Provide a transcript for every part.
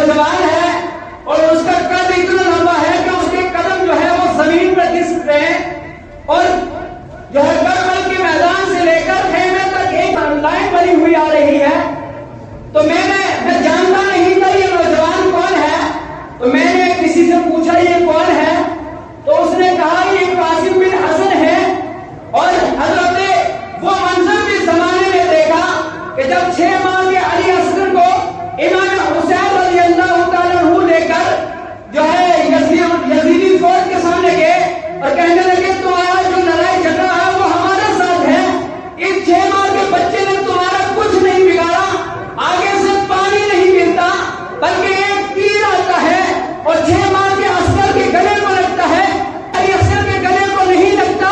نوجوان ہے اور اس کا قد اتنا لمبا ہے کہ اس کے قدم جو ہے وہ زمین پر گھس رہے ہیں، اور جو ہے کربلا کے میدان سے لے کر خیمے تک ایک لائن بنی ہوئی آ رہی ہے۔ تو میں جانتا نہیں تھا یہ نوجوان کون ہے، تو میں نے کسی سے پوچھا یہ کون ہے، تو اس نے کہا یہ قاسم بن حسن ہے۔ اور حضرت وہ منظر بھی زمانے میں دیکھا کہ جب 6 ماہ کے علی اصغر کو امام حسین رضی اللہ تعالیٰ عنہ لے کر جو ہے یزیدی فوج کے سامنے گئے اور کہنے لگے تمہارا جو لڑائی جھگڑا ہے وہ ہمارے ساتھ ہے، اس 6 ماہ کے بچے نے تمہارا کچھ نہیں بگاڑا، آگے سے پانی نہیں ملتا بلکہ ایک تیر آتا ہے اور 6 ماہ کے عسکر کے گلے کو لگتا ہے، علی اصغر کے گلے کو نہیں لگتا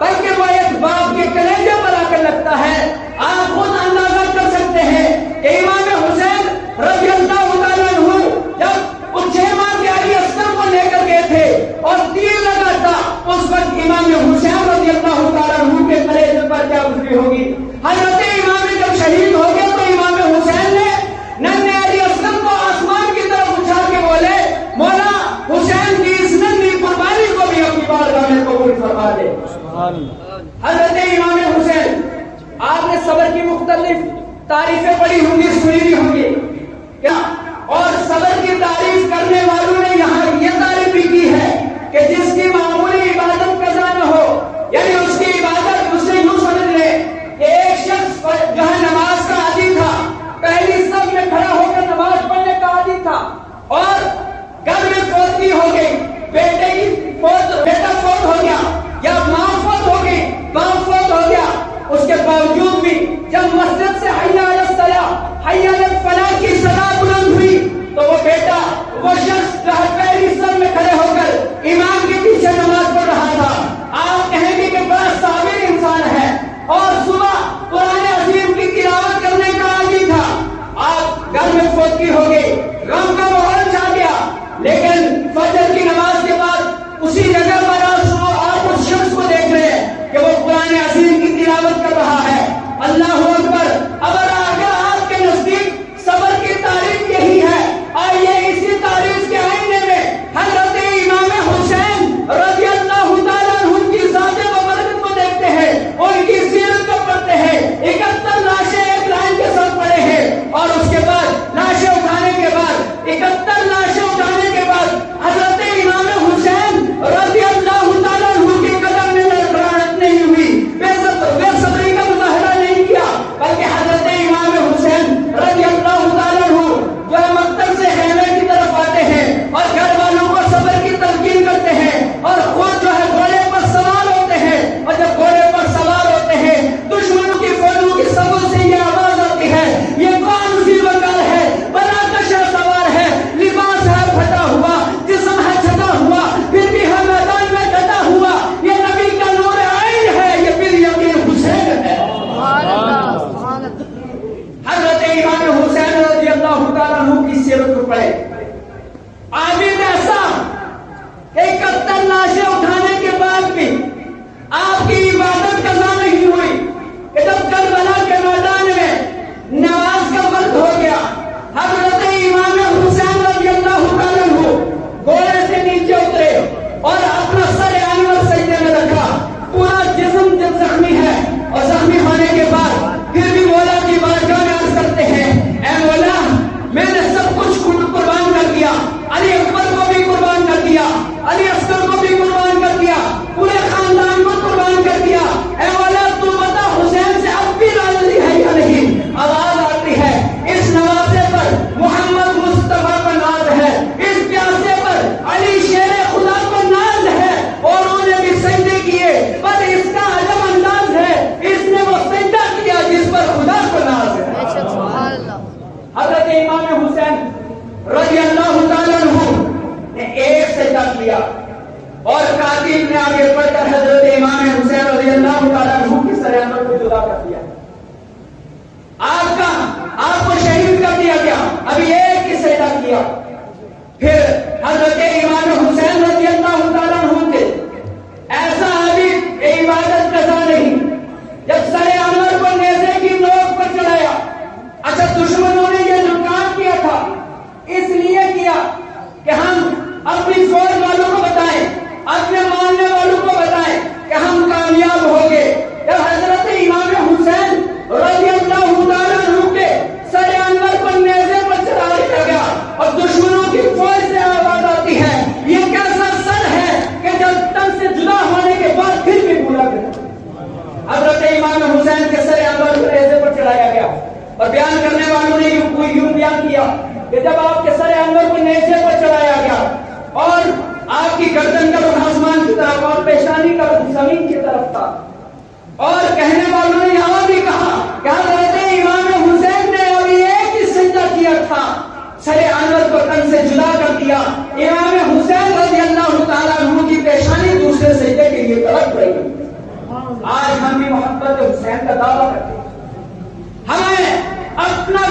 بلکہ وہ ایک باپ کے کلیجے پر آ کر لگتا ہے۔ آپ خود اندازہ کر سکتے ہیں کہ امام حسین رضی اللہ تعالیٰ عنہ جب اس 6 ماہ کے علی اصغر کو لے کر گئے تھے اور تیر لگا تھا، اس وقت امام حسین رضی اللہ تعالیٰ عنہ کے کلیجے پر کیا گزری ہوگی۔ حضرت امام جب شہید ہو گئے تو امام حسین نے ننھے علی اصغر کو آسمان کی طرف اچھال کے بولے مولا حسین کی اس ننھی قربانی کو بھی اپنی بارگاہ میں قبول فرما دے۔ حضرت امام حسین، آپ نے صبر کی مختلف تعریفیں پڑھی ہوں گی، سنی بھی ہوں گی کیا، اور صبر کی تعریف کرنے والوں نے یہاں یہ تعریف بھی کی ہے کہ جس کی معمولی عبادت قضا نہ ہو، یعنی اس کی عبادت اسے یوں سمجھ لے کہ ایک شخص جو ہے نماز کا عادی تھا، پہلی صف میں کھڑا ہو کر نماز پڑھنے کا عادی تھا، اور گھر میں فوت ہو گئی، بیٹا فوت ہو گیا یا ماں فوت ہو گئی، باپ فوت ہو گیا، اس کے باوجود بھی جب مسجد سے حی علی الصلاۃ حی علی الفلاح کی صدا بلند ہوئی تو وہ بیٹا، وہ شخص جو ہے پہلی صف میں کھڑے ہو کر امام کے پیچھے نماز پڑھ رہا تھا، آپ کہیں گے کہ بڑا صابر انسان ہے، اور صبح قرآن عظیم کی تلاوت کرنے کا عادی تھا، آپ گھر میں فوت ہو گئی، غم کا ماحول چھا گیا، لیکن فجر کی نماز کے بعد اسی جگہ پر آپ اس شخص کو دیکھ رہے ہیں کہ وہ قرآن عظیم کی تلاوت کر رہا ہے۔ اللہ اکبر! اگر آپ کے نزدیک صبر کی تعریف یہی ہے، آئیے اسی تعریف کے آئینے میں حضرت امام حسین رضی اللہ تعالیٰ عنہ کی ذات مبارک کو دیکھتے ہیں، ان کی سیرت کو پڑھتے ہیں۔ 71 لاشیں ایک لائن کے ساتھ پڑے ہیں، اور اس کے بعد لاشیں اٹھانے کے بعد 71 لاشیں اٹھانے کے بعد حضرت امام حسین رضی اللہ تعالیٰ عنہ کے قدم میں لڑکڑاہٹ نہیں ہوئی، بے صبری کا مظاہرہ نہیں کیا، بلکہ حضرت امام حسین رضی اللہ تعالیٰ عنہ جو ہے مقتل سے خیمے کی طرف آتے ہیں اور گھر والوں کو صبر کی تلقین کرتے ہیں، اور خود جو ہے گھوڑے پر سوار ہوتے ہیں، اور جب گھوڑے پر سوار ہوتے ہیں دشمنوں کی فوجوں کی صفوں سے یہ آواز آتی ہے یہ کون سی وقار ہے، بڑا کشا سوار ہے، لباس ہے پھٹا ہوا، جسم ہے چھٹا ہوا، پھر بھی ہر میدان میں ڈٹا ہوا، یہ نبی کا نور عین ہے، یہ پھر یقین حسین ہے۔ حضرت امام حسین رضی اللہ تعالیٰ عنہ کی سیرت کو پڑھے، عابد ایسا 71 لاشیں اٹھانے کے بعد بھی آپ کی عبادت قضا نہیں ہوئی کہ جب کربلا کے میدان میں نماز کا وقت ہو گیا، حضرت امام حسین رضی اللہ تعالیٰ عنہ گھوڑے سے نیچے اترے اور اپنا سر انور سجدے میں رکھا، پورا جسم زخمی ہے، اور زخمی ہونے کے بعد پھر بھی مولا کی بارگاہ میں عرض کرتے ہیں اے مولا میں نے سب کچھ قربان کر دیا، علی اکبر کو بھی قربان کر دیا، علی اصغر کو بھی قربان کر دیا، پورے خاندان کو قربان کر دیا، اے مولا تو بتا حسین سے اب بھی راضی ہے یا نہیں؟ آواز آتی ہے اس نوازے پر محمد مصطفیٰ کا ناز ہے، اس پیاسے پر علی شیر خدا کو ناز ہے، اور انہیں بھی سجدے کیے، پر اس کا عجب انداز ہے، اس نے وہ سجدہ کیا جس پر خدا کو ناز ہے۔ حضرت امام حسین رضی اللہ تعالیٰ عنہ نے ایک سجدہ کیا، اور کاتب نے آگے بڑھ کر حضرت امام حسین رضی اللہ تعالیٰ عنہ کی سر انور کو جدا کر دیا، آپ کو شہید کر دیا گیا، ابھی ایک ہی سجدہ کیا۔ پھر حضرت امام حسین رضی اللہ تعالیٰ عنہ کے ایسا ابھی عبادت قضا نہیں، جب سر انور کو نیزے کی نوک پر چڑھایا، اچھا دشمنوں نے یہ جو کام کیا تھا اس لیے کیا کہ جب آپ کے سر انور کو نیزے پر چڑھایا گیا اور آپ کی گردن کا رخ آسمان کی طرف اور پیشانی کا رخ زمین کی طرف تھا، اور کہنے والوں نے یہاں بھی کہا کہ حضرت امام حسین نے ابھی ایک ہی سجدہ کیا تھا، سر انور کو تن سے جدا کر دیا، امام حسین رضی اللہ تعالیٰ عنہ کی پیشانی دوسرے سجدے کے لیے تڑپ رہی۔ آج ہم بھی محبت حسین کا دعویٰ کرتے ہیں، ہمیں اپنا